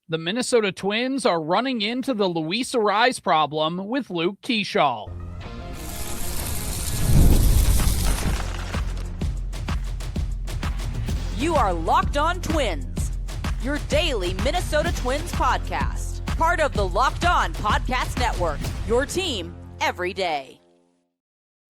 The Minnesota Twins are running into the Luis Arraez problem with Luke Keaschall. You are Locked On Twins, your daily Minnesota Twins podcast. Part of the Locked On Podcast Network, your team every day.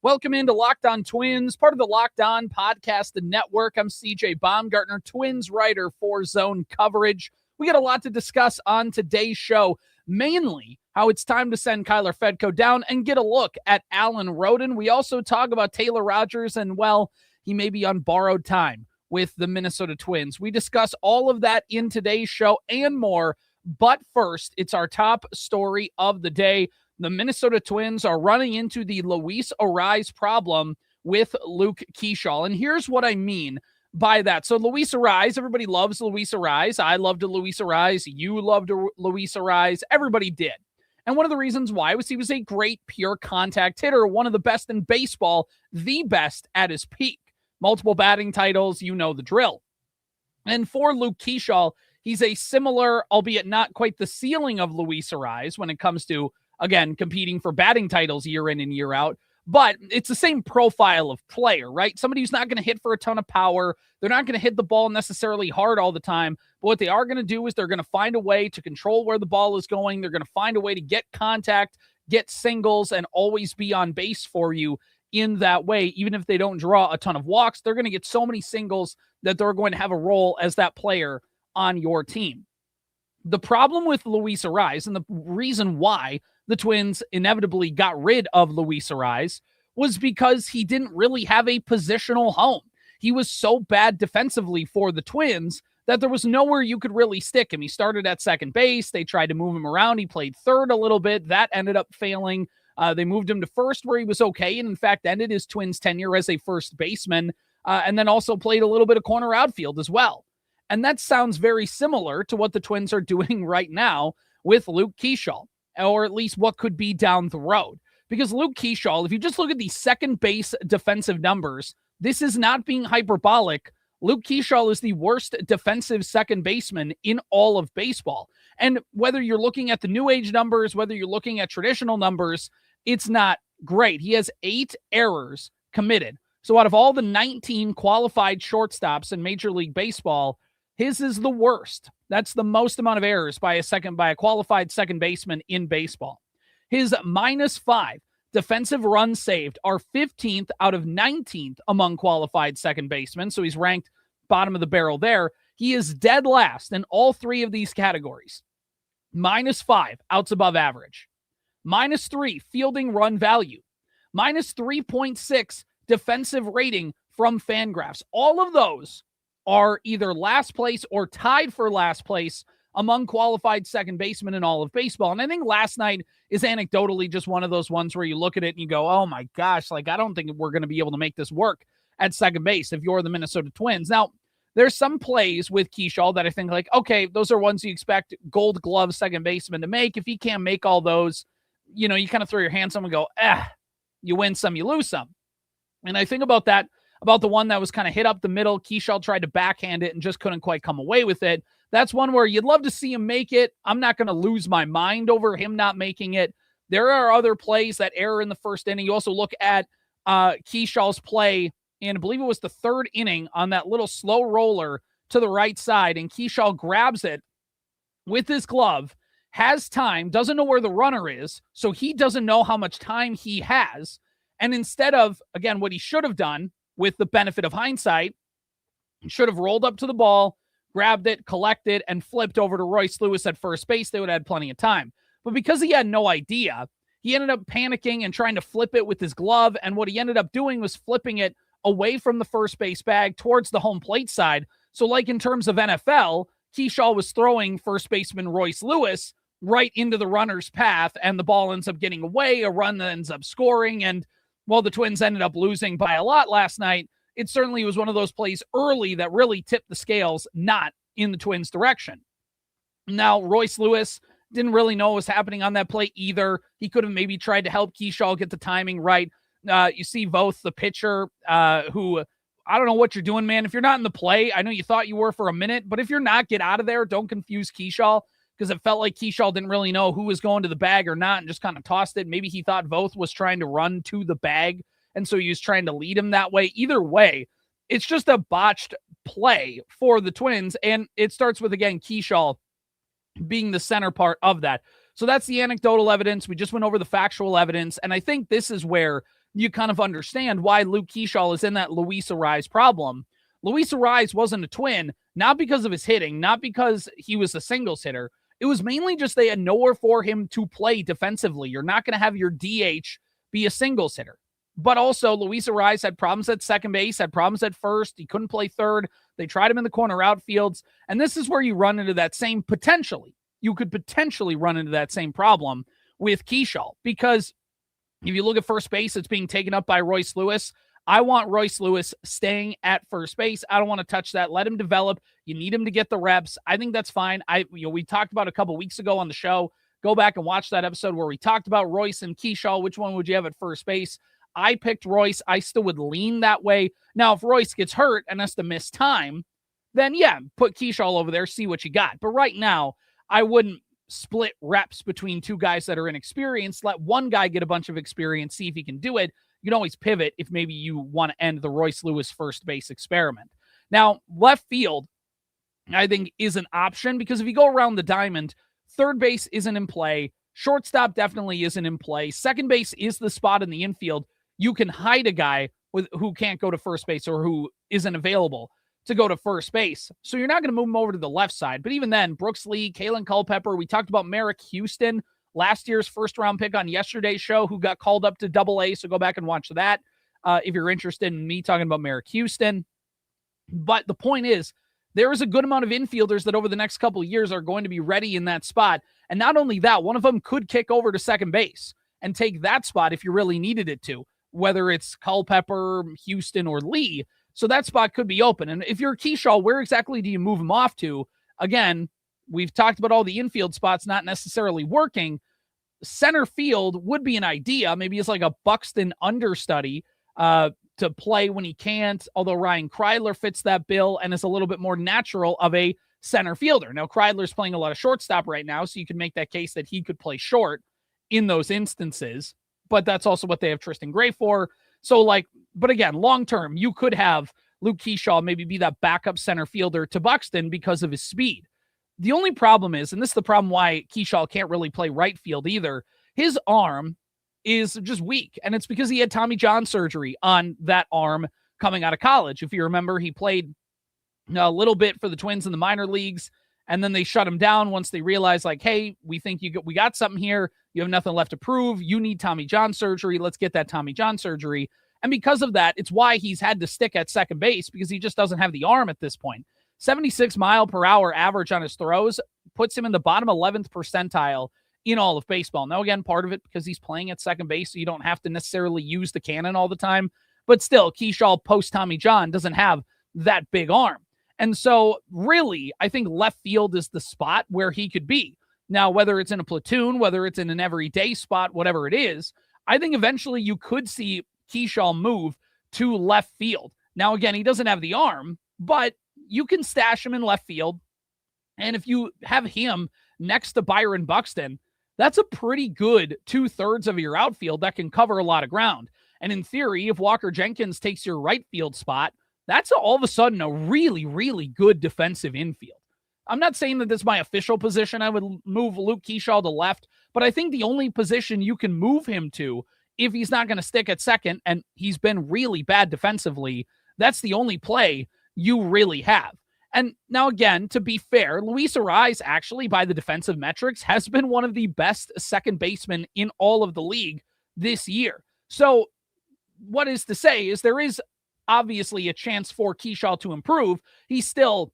Welcome into Locked On Twins, part of the Locked On Podcast Network. I'm CJ Baumgartner, Twins writer for Zone Coverage. We got a lot to discuss on today's show, mainly how it's time to send Kyler Fedko down and get a look at Alan Roden. We also talk about Taylor Rogers and, well, he may be on borrowed time with the Minnesota Twins. We discuss all of that in today's show and more. But first, it's our top story of the day. The Minnesota Twins are running into the Luis Arraez problem with Luke Keaschall. And here's what I mean by that. So Luis Arraez, everybody loves Luis Arraez. I loved Luis Arraez. You loved Luis Arraez. Everybody did. And one of the reasons why was he was a great pure contact hitter, one of the best in baseball, the best at his peak. Multiple batting titles, you know the drill. And for Luke Keaschall, he's a similar, albeit not quite the ceiling of Luis Arraez when it comes to, again, competing for batting titles year in and year out. But it's the same profile of player, right? Somebody who's not going to hit for a ton of power. They're not going to hit the ball necessarily hard all the time. But what they are going to do is they're going to find a way to control where the ball is going. They're going to find a way to get contact, get singles, and always be on base for you in that way. Even if they don't draw a ton of walks, they're going to get so many singles that they're going to have a role as that player on your team. The problem with Luis Arraez, and the reason why the Twins inevitably got rid of Luis Arraez, was because he didn't really have a positional home. He was so bad defensively for the Twins that there was nowhere you could really stick him. He started at second base. They tried to move him around. He played third a little bit. That ended up failing. They moved him to first where he was okay, and in fact ended his Twins tenure as a first baseman, and then also played a little bit of corner outfield as well. And that sounds very similar to what the Twins are doing right now with Luke Keaschall, or at least what could be down the road. Because Luke Keaschall, if you just look at the second base defensive numbers, this is not being hyperbolic. Luke Keaschall is the worst defensive second baseman in all of baseball. And whether you're looking at the new age numbers, whether you're looking at traditional numbers, it's not great. He has 8 errors committed. So out of all the 19 qualified shortstops in Major League Baseball, his is the worst. That's the most amount of errors by a qualified second baseman in baseball. His -5 defensive runs saved are 15th out of 19th among qualified second basemen. So he's ranked bottom of the barrel there. He is dead last in all 3 of these categories. -5, outs above average. -3, fielding run value. -3.6, defensive rating from Fangraphs. All of those are either last place or tied for last place among qualified second basemen in all of baseball. And I think last night is anecdotally just one of those ones where you look at it and you go, oh my gosh, like I don't think we're going to be able to make this work at second base if you're the Minnesota Twins. Now, there's some plays with Keaschall that I think like, okay, those are ones you expect Gold Glove second baseman to make. If he can't make all those, you know, you kind of throw your hands up and go, you win some, you lose some. And I think about that, about the one that was kind of hit up the middle. Keaschall tried to backhand it and just couldn't quite come away with it. That's one where you'd love to see him make it. I'm not going to lose my mind over him not making it. There are other plays, that error in the first inning. You also look at Keaschall's play in, I believe it was the 3rd inning, on that little slow roller to the right side, and Keaschall grabs it with his glove, has time, doesn't know where the runner is, so he doesn't know how much time he has. And instead of, again, what he should have done, with the benefit of hindsight, should have rolled up to the ball, grabbed it, collected, and flipped over to Royce Lewis at first base. They would have had plenty of time. But because he had no idea, he ended up panicking and trying to flip it with his glove. And what he ended up doing was flipping it away from the first base bag towards the home plate side. So like in terms of NFL, Keaschall was throwing first baseman Royce Lewis right into the runner's path, and the ball ends up getting away, a run that ends up scoring. And while the Twins ended up losing by a lot last night, it certainly was one of those plays early that really tipped the scales not in the Twins' direction. Now, Royce Lewis didn't really know what was happening on that play either. He could have maybe tried to help Keaschall get the timing right. You see Voth, the pitcher, who, I don't know what you're doing, man. If you're not in the play, I know you thought you were for a minute, but if you're not, get out of there. Don't confuse Keaschall. because it felt like Keaschall didn't really know who was going to the bag or not and just kind of tossed it. Maybe he thought Voth was trying to run to the bag, and so he was trying to lead him that way. Either way, it's just a botched play for the Twins, and it starts with, again, Keaschall being the center part of that. So that's the anecdotal evidence. We just went over the factual evidence, and I think this is where you kind of understand why Luke Keaschall is in that Luis Arraez problem. Luis Arraez wasn't a Twin, not because of his hitting, not because he was a singles hitter. It was mainly just they had nowhere for him to play defensively. You're not going to have your DH be a singles hitter. But also, Luis Arraez had problems at second base, had problems at first. He couldn't play third. They tried him in the corner outfields. And this is where you run into that same potentially. You could potentially run into that same problem with Keaschall. Because if you look at first base, it's being taken up by Royce Lewis. I want Royce Lewis staying at first base. I don't want to touch that. Let him develop. You need him to get the reps. I think that's fine. We talked about a couple weeks ago on the show. Go back and watch that episode where we talked about Royce and Keaschall. Which one would you have at first base? I picked Royce. I still would lean that way. Now, if Royce gets hurt and has to miss time, then yeah, put Keaschall over there, see what you got. But right now, I wouldn't split reps between two guys that are inexperienced. Let one guy get a bunch of experience, see if he can do it. You can always pivot if maybe you want to end the Royce Lewis first base experiment. Now, left field, I think, is an option because if you go around the diamond, third base isn't in play. Shortstop definitely isn't in play. Second base is the spot in the infield. You can hide a guy who can't go to first base or who isn't available to go to first base. So you're not going to move him over to the left side. But even then, Brooks Lee, Kalen Culpepper, we talked about Merrick Houston, last year's first-round pick on yesterday's show, who got called up to Double-A, so go back and watch that if you're interested in me talking about Merrick Houston. But the point is, there is a good amount of infielders that over the next couple of years are going to be ready in that spot. And not only that, one of them could kick over to second base and take that spot if you really needed it to, whether it's Culpepper, Houston, or Lee. So that spot could be open. And if you're Keaschall, where exactly do you move him off to? Again, we've talked about all the infield spots not necessarily working. Center field would be an idea. Maybe it's like a Buxton understudy to play when he can't, although Ryan Kreidler fits that bill and is a little bit more natural of a center fielder. Now, Kreidler's playing a lot of shortstop right now, so you can make that case that he could play short in those instances. But that's also what they have Tristan Gray for. So, but again, long-term, you could have Luke Keaschall maybe be that backup center fielder to Buxton because of his speed. The only problem is, and this is the problem why Keaschall can't really play right field either, his arm is just weak. And it's because he had Tommy John surgery on that arm coming out of college. If you remember, he played a little bit for the Twins in the minor leagues, and then they shut him down once they realized, hey, we think we got something here. You have nothing left to prove. You need Tommy John surgery. Let's get that Tommy John surgery. And because of that, it's why he's had to stick at second base, because he just doesn't have the arm at this point. 76 mile per hour average on his throws puts him in the bottom 11th percentile in all of baseball. Now, again, part of it because he's playing at second base, so you don't have to necessarily use the cannon all the time. But still, Keaschall post Tommy John doesn't have that big arm. And so really, I think left field is the spot where he could be. Now, whether it's in a platoon, whether it's in an everyday spot, whatever it is, I think eventually you could see Keaschall move to left field. Now, again, he doesn't have the arm, but you can stash him in left field. And if you have him next to Byron Buxton, that's a pretty good 2/3 of your outfield that can cover a lot of ground. And in theory, if Walker Jenkins takes your right field spot, that's all of a sudden a really, really good defensive infield. I'm not saying that this is my official position. I would move Luke Keaschall to left, but I think the only position you can move him to, if he's not going to stick at second, and he's been really bad defensively, that's the only play you really have. And now, again, to be fair, Luis Arraez, actually, by the defensive metrics, has been one of the best second basemen in all of the league this year. So what is to say is there is obviously a chance for Keaschall to improve. He's still,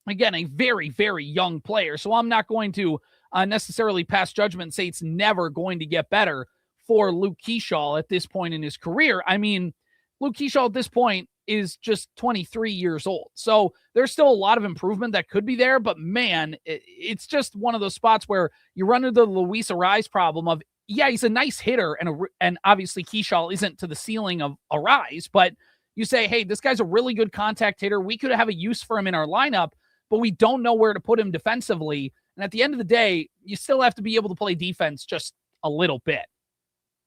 again, a very, very young player. So I'm not going to necessarily pass judgment and say it's never going to get better for Luke Keaschall at this point in his career. I mean, Luke Keaschall at this point is just 23 years old. So there's still a lot of improvement that could be there, but man, it's just one of those spots where you run into the Luis Arraez problem of, yeah, he's a nice hitter, and obviously Keaschall isn't to the ceiling of Arraez, but you say, hey, this guy's a really good contact hitter. We could have a use for him in our lineup, but we don't know where to put him defensively. And at the end of the day, you still have to be able to play defense just a little bit.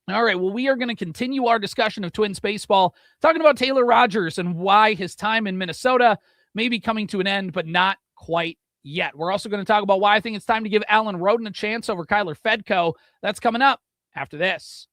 All right, well, we are going to continue our discussion of Twins baseball, talking about Taylor Rogers and why his time in Minnesota may be coming to an end, but not quite yet. We're also going to talk about why I think it's time to give Alan Roden a chance over Kyler Fedko. That's coming up after this.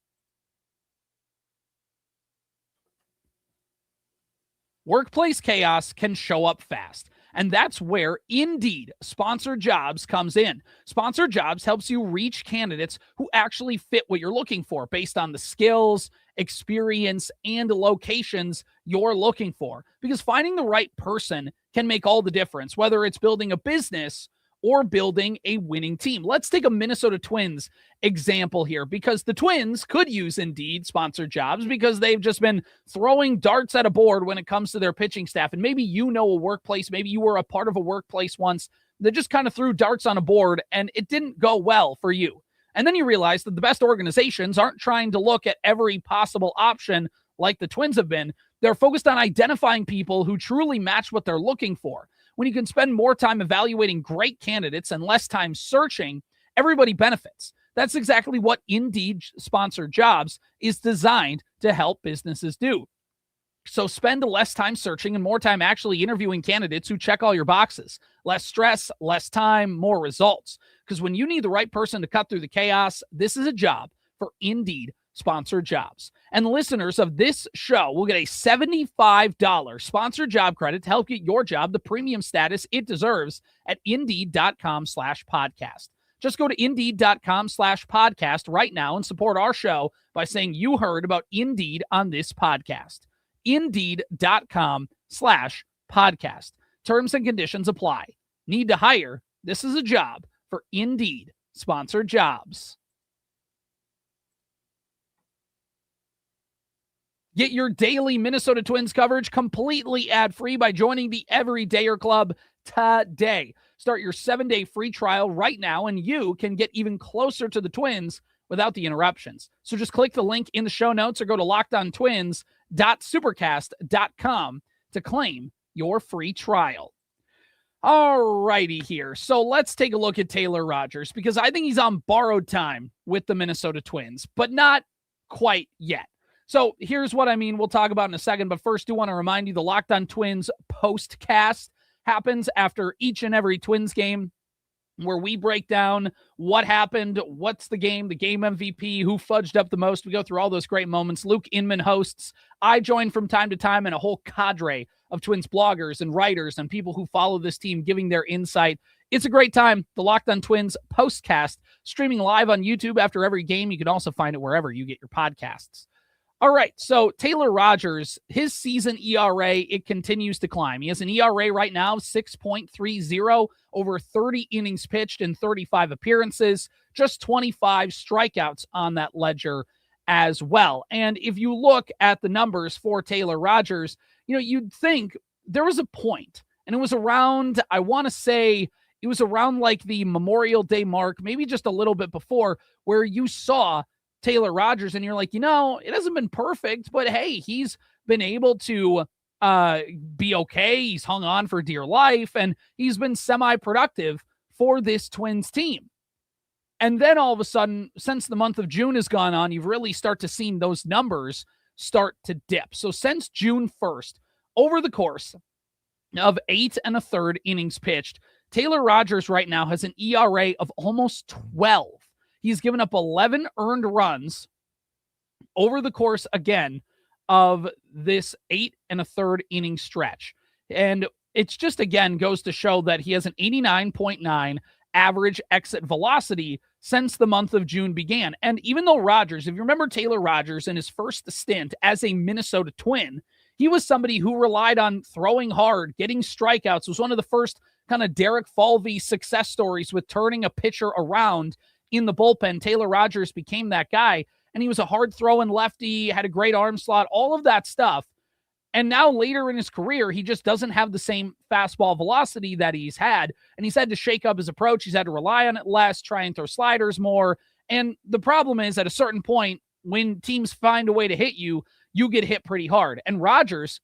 Workplace chaos can show up fast. And that's where Indeed Sponsored Jobs comes in. Sponsored Jobs helps you reach candidates who actually fit what you're looking for based on the skills, experience, and locations you're looking for. Because finding the right person can make all the difference, whether it's building a business or building a winning team. Let's take a Minnesota Twins example here, because the Twins could use Indeed Sponsored Jobs because they've just been throwing darts at a board when it comes to their pitching staff. And maybe you know a workplace, maybe you were a part of a workplace once that just kind of threw darts on a board and it didn't go well for you. And then you realize that the best organizations aren't trying to look at every possible option like the Twins have been. They're focused on identifying people who truly match what they're looking for. When you can spend more time evaluating great candidates and less time searching, everybody benefits. That's exactly what Indeed Sponsored Jobs is designed to help businesses do. So spend less time searching and more time actually interviewing candidates who check all your boxes. Less stress, less time, more results. Because when you need the right person to cut through the chaos, this is a job for Indeed Sponsored Jobs. And listeners of this show will get a $75 sponsored job credit to help get your job the premium status it deserves at Indeed.com/podcast. Just go to Indeed.com/podcast right now and support our show by saying you heard about Indeed on this podcast. Indeed.com/podcast. Terms and conditions apply. Need to hire? This is a job for Indeed Sponsored Jobs. Get your daily Minnesota Twins coverage completely ad-free by joining the Everydayer Club today. Start your 7-day free trial right now, and you can get even closer to the Twins without the interruptions. So just click the link in the show notes or go to lockedontwins.supercast.com to claim your free trial. All righty here. So let's take a look at Taylor Rogers, because I think he's on borrowed time with the Minnesota Twins, but not quite yet. So here's what I mean. We'll talk about in a second, but first, do want to remind you the Locked On Twins postcast happens after each and every Twins game, where we break down what happened, what's the game MVP, who fudged up the most. We go through all those great moments. Luke Inman hosts. I join from time to time, and a whole cadre of Twins bloggers and writers and people who follow this team giving their insight. It's a great time. The Locked On Twins postcast, streaming live on YouTube after every game. You can also find it wherever you get your podcasts. All right, so Taylor Rogers, his season ERA, it continues to climb. He has an ERA right now, 6.30, over 30 innings pitched in 35 appearances, just 25 strikeouts on that ledger as well. And if you look at the numbers for Taylor Rogers, you know, you'd think there was a point, and it was around, I want to say, it was around like the Memorial Day mark, maybe just a little bit before, where you saw Taylor Rogers and you're like, you know, it hasn't been perfect, but hey, he's been able to be okay. He's hung on for dear life, and he's been semi-productive for this Twins team. And then all of a sudden, since the month of June has gone on, you've really start to see those numbers start to dip. So since June 1st, over the course of 8 1/3 innings pitched, Taylor Rogers right now has an ERA of almost 12. He's given up 11 earned runs over the course, again, of this 8 1/3 inning stretch. And it's just, again, goes to show that he has an 89.9 average exit velocity since the month of June began. And even though Rogers, if you remember Taylor Rogers in his first stint as a Minnesota Twin, he was somebody who relied on throwing hard, getting strikeouts, was one of the first kind of Derek Falvey success stories with turning a pitcher around in the bullpen. Taylor Rogers became that guy, and he was a hard-throwing lefty, had a great arm slot, all of that stuff. And now later in his career, he just doesn't have the same fastball velocity that he's had, and he's had to shake up his approach. He's had to rely on it less, try and throw sliders more. And the problem is, at a certain point, when teams find a way to hit you, you get hit pretty hard. And Rogers,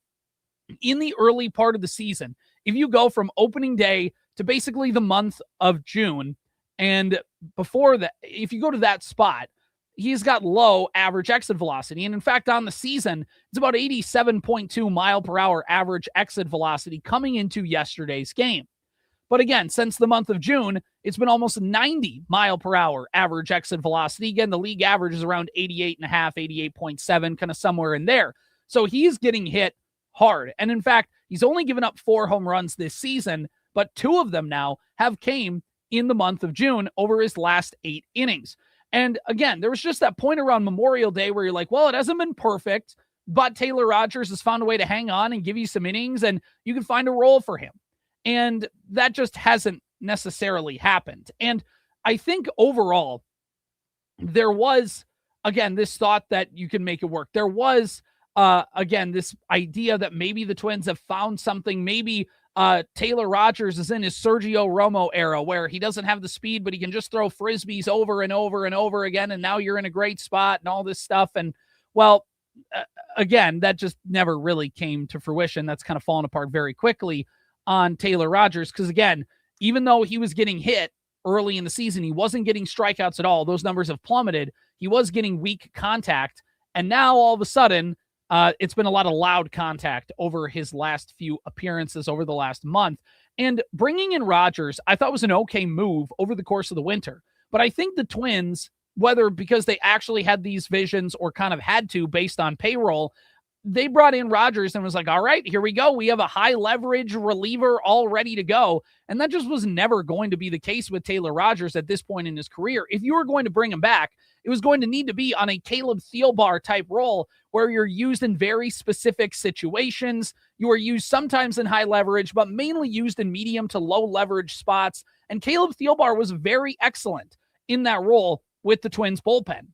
in the early part of the season, if you go from opening day to basically the month of June. And before that, if you go to that spot, he's got low average exit velocity. And in fact, on the season, it's about 87.2 mile per hour average exit velocity coming into yesterday's game. But again, since the month of June, it's been almost 90 mile per hour average exit velocity. Again, the league average is around 88.5, 88.7, kind of somewhere in there. So he's getting hit hard. And in fact, he's only given up 4 home runs this season, but 2 of them now have came in the month of June over his last 8 innings. And again, there was just that point around Memorial Day where you're like, well, it hasn't been perfect, but Taylor Rogers has found a way to hang on and give you some innings, and you can find a role for him. And that just hasn't necessarily happened. And I think overall, there was, again, this thought that you can make it work. There was, again, this idea that maybe the Twins have found something. Maybe Taylor Rogers is in his Sergio Romo era where he doesn't have the speed, but he can just throw frisbees over and over and over again. And now you're in a great spot and all this stuff. And well, again, that just never really came to fruition. That's kind of fallen apart very quickly on Taylor Rogers. Because again, even though he was getting hit early in the season, he wasn't getting strikeouts at all. Those numbers have plummeted. He was getting weak contact. And now all of a sudden, it's been a lot of loud contact over his last few appearances over the last month. And bringing in Rogers, I thought was an okay move over the course of the winter. But I think the Twins, whether because they actually had these visions or kind of had to based on payroll, they brought in Rogers and was like, all right, here we go. We have a high leverage reliever all ready to go. And that just was never going to be the case with Taylor Rogers at this point in his career. If you were going to bring him back, it was going to need to be on a Caleb Thielbar type role where you're used in very specific situations. You are used sometimes in high leverage, but mainly used in medium to low leverage spots. And Caleb Thielbar was very excellent in that role with the Twins bullpen.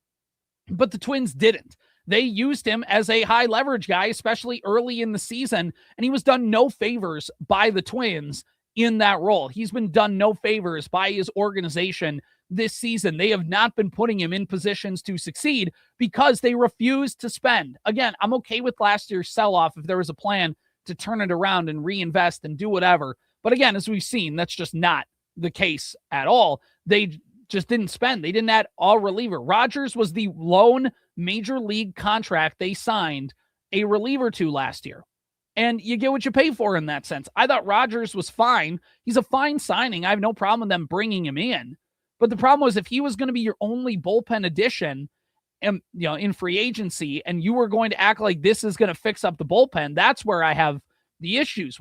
But the Twins didn't. They used him as a high leverage guy, especially early in the season, and he was done no favors by the Twins in that role. He's been done no favors by his organization this season. They have not been putting him in positions to succeed because they refuse to spend. Again, I'm okay with last year's sell-off if there was a plan to turn it around and reinvest and do whatever. But again, as we've seen, that's just not the case at all. They just didn't spend. They didn't add all reliever. Rogers was the lone major league contract they signed a reliever to last year. And you get what you pay for in that sense. I thought Rogers was fine. He's a fine signing. I have no problem with them bringing him in. But the problem was if he was going to be your only bullpen addition in free agency and you were going to act like this is going to fix up the bullpen, that's where I have the issues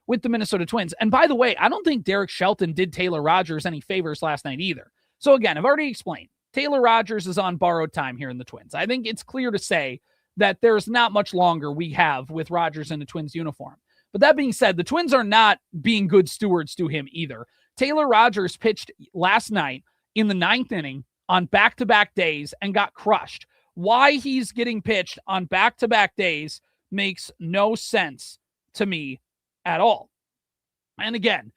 with the Minnesota Twins. And by the way, I don't think Derek Shelton did Taylor Rogers any favors last night either. So again, I've already explained. Taylor Rogers is on borrowed time here in the Twins. I think it's clear to say that there's not much longer we have with Rogers in the Twins uniform. But that being said, the Twins are not being good stewards to him either. Taylor Rogers pitched last night in the 9th inning on back-to-back days and got crushed. Why he's getting pitched on back-to-back days makes no sense to me at all. And again,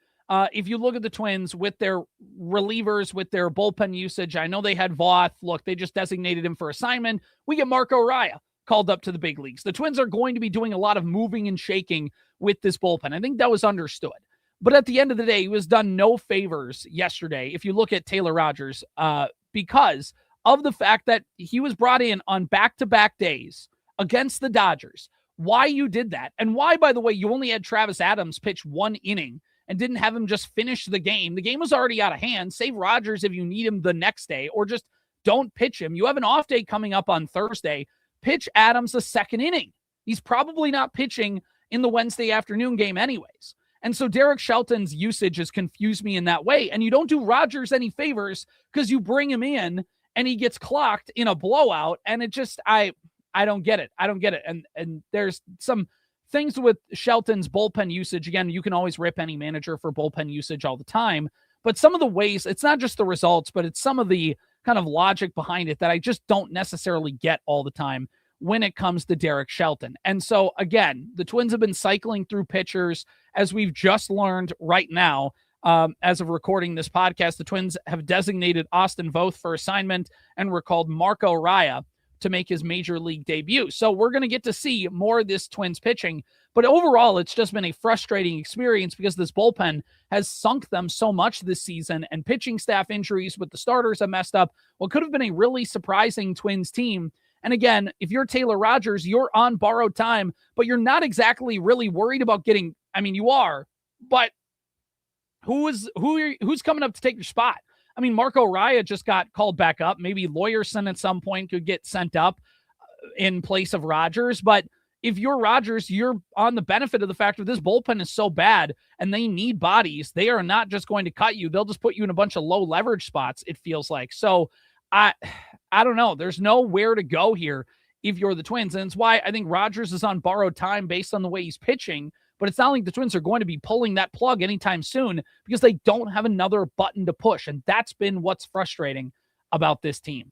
if you look at the Twins with their relievers, with their bullpen usage, I know they had Voth. Look, they just designated him for assignment. We get Marco Arraez called up to the big leagues. The Twins are going to be doing a lot of moving and shaking with this bullpen. I think that was understood. But at the end of the day, he was done no favors yesterday, if you look at Taylor Rogers, because of the fact that he was brought in on back-to-back days against the Dodgers. Why you did that, and why, by the way, you only had Travis Adams pitch 1 inning and didn't have him just finish the game. The game was already out of hand. Save Rogers if you need him the next day, or just don't pitch him. You have an off day coming up on Thursday. Pitch Adams a 2nd inning. He's probably not pitching in the Wednesday afternoon game anyways. And so Derek Shelton's usage has confused me in that way. And you don't do Rogers any favors because you bring him in and he gets clocked in a blowout. And it just, I don't get it. I don't get it. And there's some things with Shelton's bullpen usage. Again, you can always rip any manager for bullpen usage all the time. But some of the ways, it's not just the results, but it's some of the kind of logic behind it that I just don't necessarily get all the time when it comes to Derek Shelton. And so, again, the Twins have been cycling through pitchers. As we've just learned right now, as of recording this podcast, the Twins have designated Austin Voth for assignment and recalled Marco Arraez to make his major league debut. So we're going to get to see more of this Twins pitching. But overall, it's just been a frustrating experience because this bullpen has sunk them so much this season, and pitching staff injuries with the starters have messed up what could have been a really surprising Twins team. And again, if you're Taylor Rogers, you're on borrowed time, but you're not exactly really worried about getting, I mean, you are, but who's coming up to take your spot? I mean, Marco Arraez just got called back up. Maybe Lawyerson at some point could get sent up in place of Rogers. But if you're Rogers, you're on the benefit of the fact that this bullpen is so bad and they need bodies. They are not just going to cut you. They'll just put you in a bunch of low leverage spots, it feels like. So I don't know. There's nowhere to go here if you're the Twins. And it's why I think Rogers is on borrowed time based on the way he's pitching. But it's not like the Twins are going to be pulling that plug anytime soon because they don't have another button to push. And that's been what's frustrating about this team.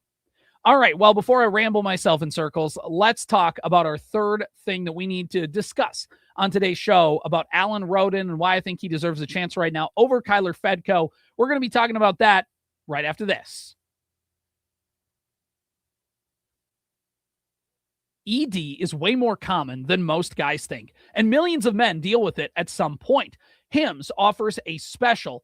All right, well, before I ramble myself in circles, let's talk about our third thing that we need to discuss on today's show about Alan Roden and why I think he deserves a chance right now over Kyler Fedko. We're going to be talking about that right after this. ED is way more common than most guys think, and millions of men deal with it at some point. Hims offers a special,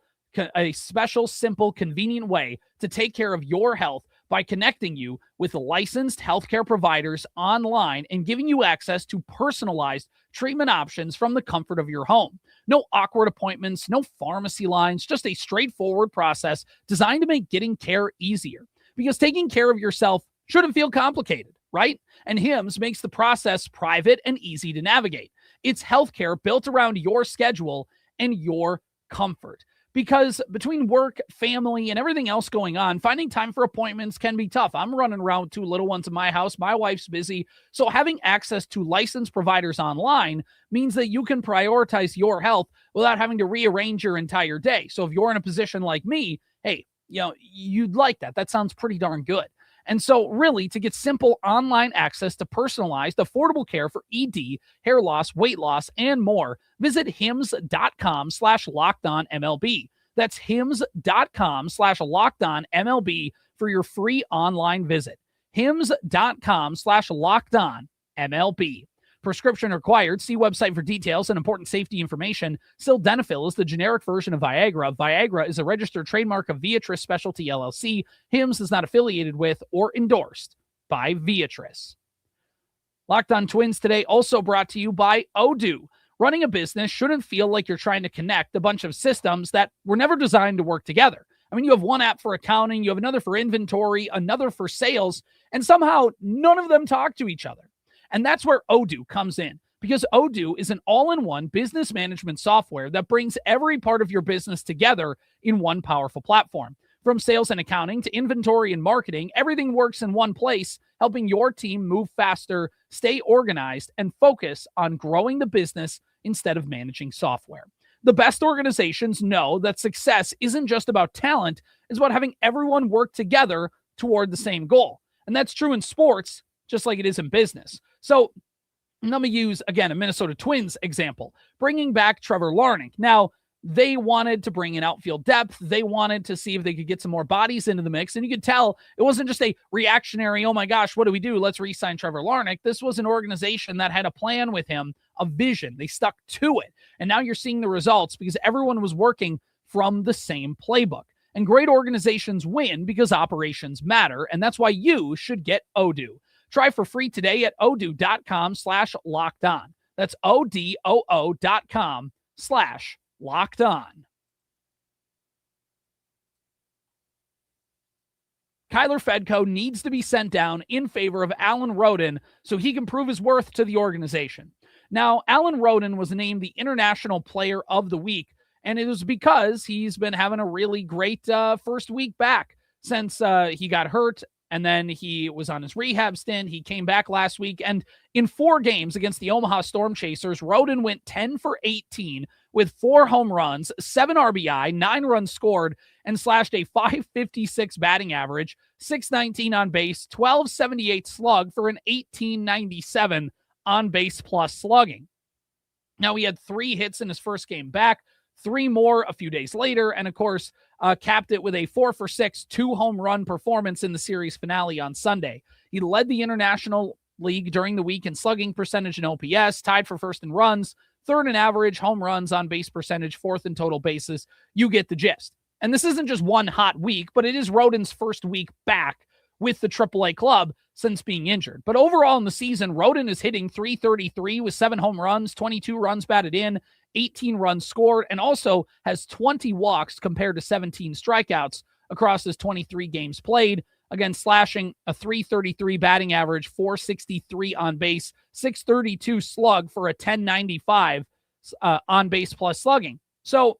simple, convenient way to take care of your health by connecting you with licensed healthcare providers online and giving you access to personalized treatment options from the comfort of your home. No awkward appointments, no pharmacy lines, just a straightforward process designed to make getting care easier. Because taking care of yourself shouldn't feel complicated, right? And Hims makes the process private and easy to navigate. It's healthcare built around your schedule and your comfort. Because between work, family, and everything else going on, finding time for appointments can be tough. I'm running around with 2 little ones in my house. My wife's busy. So having access to licensed providers online means that you can prioritize your health without having to rearrange your entire day. So if you're in a position like me, hey, you'd like that. That sounds pretty darn good. And so really, to get simple online access to personalized, affordable care for ED, hair loss, weight loss, and more, visit hims.com/lockedonmlb. That's hims.com/lockedonmlb for your free online visit. hims.com/lockedonmlb. Prescription required. See website for details and important safety information. Sildenafil is the generic version of Viagra. Viagra is a registered trademark of Viatris Specialty LLC. Hims is not affiliated with or endorsed by Viatris. Locked On Twins today also brought to you by Odoo. Running a business shouldn't feel like you're trying to connect a bunch of systems that were never designed to work together. I mean, you have one app for accounting, you have another for inventory, another for sales, and somehow none of them talk to each other. And that's where Odoo comes in, because Odoo is an all-in-one business management software that brings every part of your business together in one powerful platform. From sales and accounting to inventory and marketing, everything works in one place, helping your team move faster, stay organized, and focus on growing the business instead of managing software. The best organizations know that success isn't just about talent, it's about having everyone work together toward the same goal. And that's true in sports, just like it is in business. So let me use, again, a Minnesota Twins example, bringing back Trevor Larnach. Now, they wanted to bring in outfield depth. They wanted to see if they could get some more bodies into the mix. And you could tell it wasn't just a reactionary, oh my gosh, what do we do? Let's re-sign Trevor Larnach. This was an organization that had a plan with him, a vision. They stuck to it. And now you're seeing the results because everyone was working from the same playbook. And great organizations win because operations matter. And that's why you should get Odoo. Try for free today at odoo.com/lockedon. That's odoo.com/lockedon. Kyler Fedko needs to be sent down in favor of Alan Roden so he can prove his worth to the organization. Now, Alan Roden was named the International Player of the Week, and it was because he's been having a really great first week back since he got hurt. And then he was on his rehab stint. He came back last week. And in 4 games against the Omaha Storm Chasers, Roden went 10 for 18 with 4 home runs, 7 RBI, 9 runs scored, and slashed a .556 batting average, .619 on base, .1278 slug for an .1897 on base plus slugging. Now, he had 3 hits in his first game back, 3 more a few days later. And of course, capped it with a 4-for-6, 2-home run performance in the series finale on Sunday. He led the International League during the week in slugging percentage and OPS, tied for first in runs, third in average, home runs, on base percentage, fourth in total bases. You get the gist. And this isn't just one hot week, but it is Roden's first week back with the AAA club since being injured. But overall in the season, Roden is hitting .333 with 7 home runs, 22 runs batted in, 18 runs scored, and also has 20 walks compared to 17 strikeouts across his 23 games played. Again, slashing a .333 batting average, .463 on base, .632 slug for a .1095 on base plus slugging. So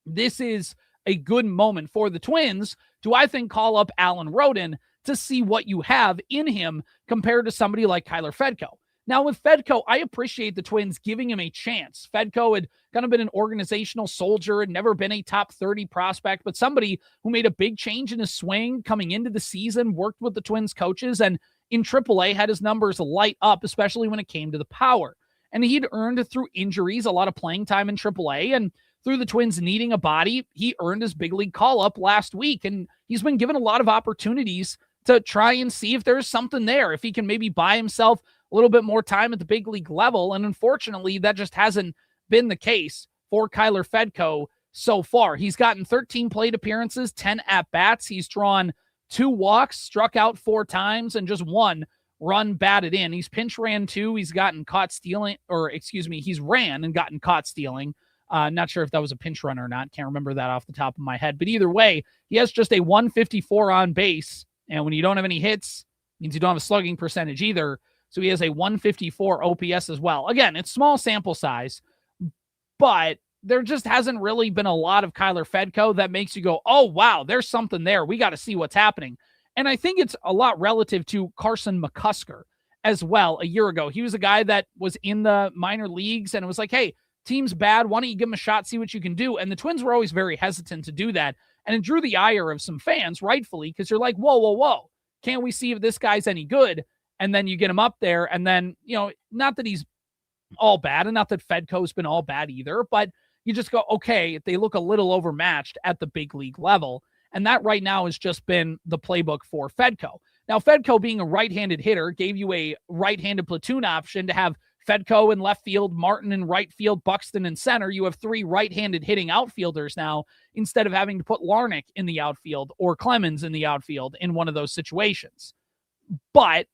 this is a good moment for the Twins to, I think, call up Alan Roden to see what you have in him compared to somebody like Kyler Fedko. Now, with Fedko, I appreciate the Twins giving him a chance. Fedko had kind of been an organizational soldier, had never been a top 30 prospect, but somebody who made a big change in his swing coming into the season, worked with the Twins coaches, and in AAA had his numbers light up, especially when it came to the power. And he'd earned through injuries a lot of playing time in AAA, and through the Twins needing a body, he earned his big league call-up last week, and he's been given a lot of opportunities to try and see if there's something there, if he can maybe buy himself a little bit more time at the big league level. And unfortunately, that just hasn't been the case for Kyler Fedko so far. He's gotten 13 plate appearances, 10 at-bats. He's drawn 2 walks, struck out 4 times, and just 1 run batted in. He's pinch ran 2. He's gotten caught stealing, he's ran and gotten caught stealing. Not sure if that was a pinch run or not. Can't remember that off the top of my head. But either way, he has just a 154 on base. And when you don't have any hits, it means you don't have a slugging percentage either. So he has a 154 OPS as well. Again, it's small sample size, but there just hasn't really been a lot of Kyler Fedko that makes you go, oh, wow, there's something there. We got to see what's happening. And I think it's a lot relative to Carson McCusker as well. A year ago, he was a guy that was in the minor leagues and it was like, hey, team's bad. Why don't you give him a shot, see what you can do? And the Twins were always very hesitant to do that. And it drew the ire of some fans, rightfully, because you're like, whoa. Can't we see if this guy's any good? And then you get him up there, and then, not that he's all bad, and not that Fedko's been all bad either, but you just go, okay, they look a little overmatched at the big league level. And that right now has just been the playbook for Fedko. Now, Fedko being a right-handed hitter gave you a right-handed platoon option to have Fedko in left field, Martin in right field, Buxton in center. You have 3 right-handed hitting outfielders now instead of having to put Larnach in the outfield or Clemens in the outfield in one of those situations. But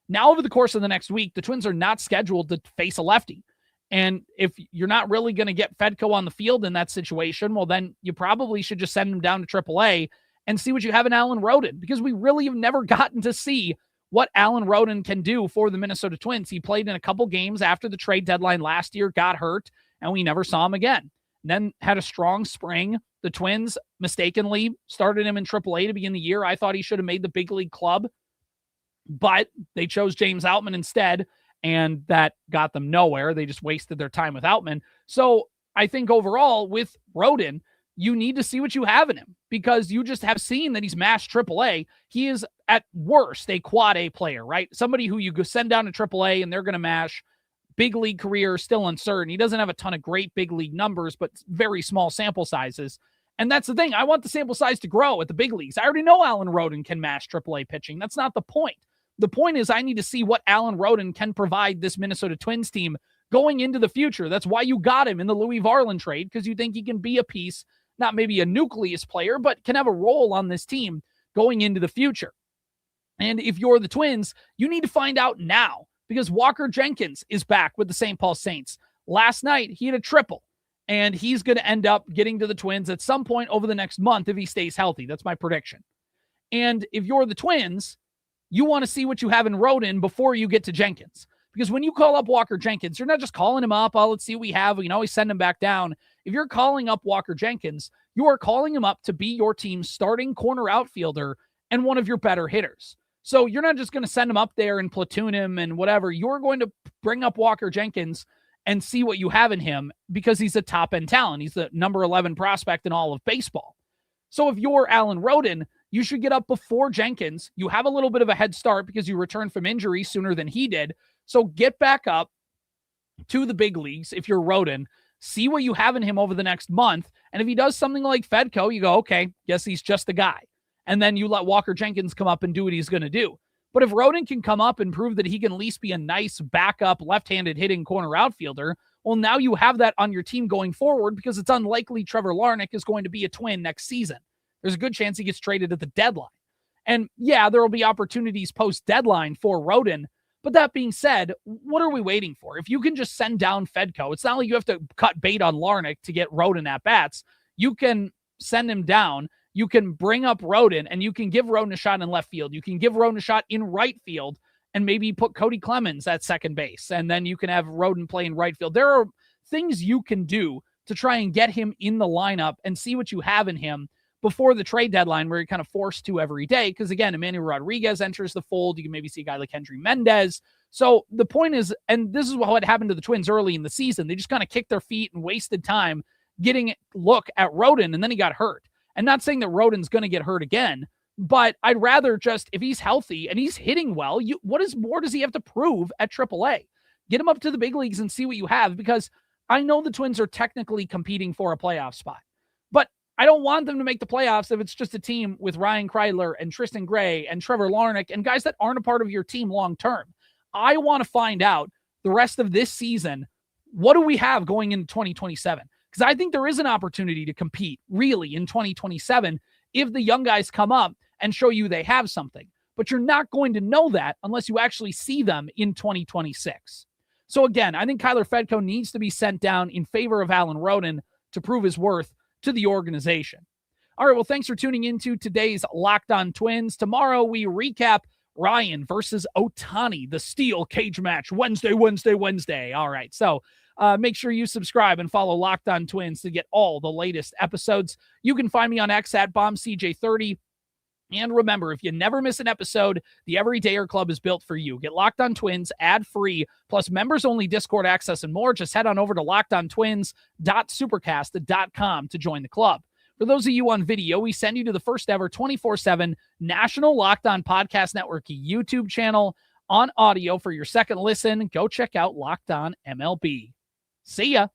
now over the course of the next week, the Twins are not scheduled to face a lefty. And if you're not really going to get Fedko on the field in that situation, well, then you probably should just send him down to AAA and see what you have in Alan Roden, because we really have never gotten to see what Alan Roden can do for the Minnesota Twins. He played in a couple games after the trade deadline last year, got hurt, and we never saw him again. And then had a strong spring. The Twins mistakenly started him in AAA to begin the year. I thought he should have made the big league club, but they chose James Outman instead, and that got them nowhere. They just wasted their time with Outman. So I think overall with Roden, you need to see what you have in him, because you just have seen that he's mashed AAA. He is at worst a quad A player, right? Somebody who you go send down to AAA and they're going to mash. Big league career still uncertain. He doesn't have a ton of great big league numbers, but very small sample sizes. And that's the thing. I want the sample size to grow at the big leagues. I already know Alan Roden can mash AAA pitching. That's not the point. The point is I need to see what Alan Roden can provide this Minnesota Twins team going into the future. That's why you got him in the Louis Varland trade, because you think he can be a piece, not maybe a nucleus player, but can have a role on this team going into the future. And if you're the Twins, you need to find out now, because Walker Jenkins is back with the St. Paul Saints. Last night, he had a triple, and he's going to end up getting to the Twins at some point over the next month if he stays healthy. That's my prediction. And if you're the Twins, you want to see what you have in Roden before you get to Jenkins. Because when you call up Walker Jenkins, you're not just calling him up, oh, let's see what we have. We can always send him back down. If you're calling up Walker Jenkins, you are calling him up to be your team's starting corner outfielder and one of your better hitters. So you're not just going to send him up there and platoon him and whatever. You're going to bring up Walker Jenkins and see what you have in him, because he's a top-end talent. He's the number 11 prospect in all of baseball. So if you're Alan Roden, you should get up before Jenkins. You have a little bit of a head start because you returned from injury sooner than he did. So get back up to the big leagues if you're Roden. See what you have in him over the next month. And if he does something like Fedko, you go, okay, guess he's just the guy. And then you let Walker Jenkins come up and do what he's going to do. But if Roden can come up and prove that he can at least be a nice backup left-handed hitting corner outfielder, well, now you have that on your team going forward, because it's unlikely Trevor Larnach is going to be a Twin next season. There's a good chance he gets traded at the deadline. And yeah, there will be opportunities post-deadline for Roden. But that being said, what are we waiting for? If you can just send down Fedko, it's not like you have to cut bait on Larnach to get Roden at bats. You can send him down. You can bring up Roden, and you can give Roden a shot in left field. You can give Roden a shot in right field, and maybe put Cody Clemens at second base. And then you can have Roden play in right field. There are things you can do to try and get him in the lineup and see what you have in him before the trade deadline, where you're kind of forced to every day. Because again, Emmanuel Rodriguez enters the fold. You can maybe see a guy like Hendry Mendez. So the point is, and this is what happened to the Twins early in the season, they just kind of kicked their feet and wasted time getting a look at Roden, and then he got hurt. And not saying that Roden's going to get hurt again, but I'd rather just, if he's healthy and he's hitting well, what more does he have to prove at AAA? Get him up to the big leagues and see what you have, because I know the Twins are technically competing for a playoff spot, but I don't want them to make the playoffs if it's just a team with Ryan Kreidler and Tristan Gray and Trevor Larnach and guys that aren't a part of your team long term. I want to find out the rest of this season, what do we have going into 2027? Because I think there is an opportunity to compete really in 2027 if the young guys come up and show you they have something. But you're not going to know that unless you actually see them in 2026. So again, I think Kyler Fedko needs to be sent down in favor of Alan Roden to prove his worth to the organization. All right, well, thanks for tuning into today's Locked On Twins. Tomorrow we recap Ryan versus Ohtani, the steel cage match, Wednesday. All right, so make sure you subscribe and follow Locked On Twins to get all the latest episodes. You can find me on X at BombCJ30. And remember, if you never miss an episode, the Everydayer Club is built for you. Get Locked On Twins ad-free, plus members-only Discord access and more. Just head on over to lockedontwins.supercast.com to join the club. For those of you on video, we send you to the first ever 24/7 National Locked On Podcast Network YouTube channel. On audio for your second listen, go check out Locked On MLB. See ya.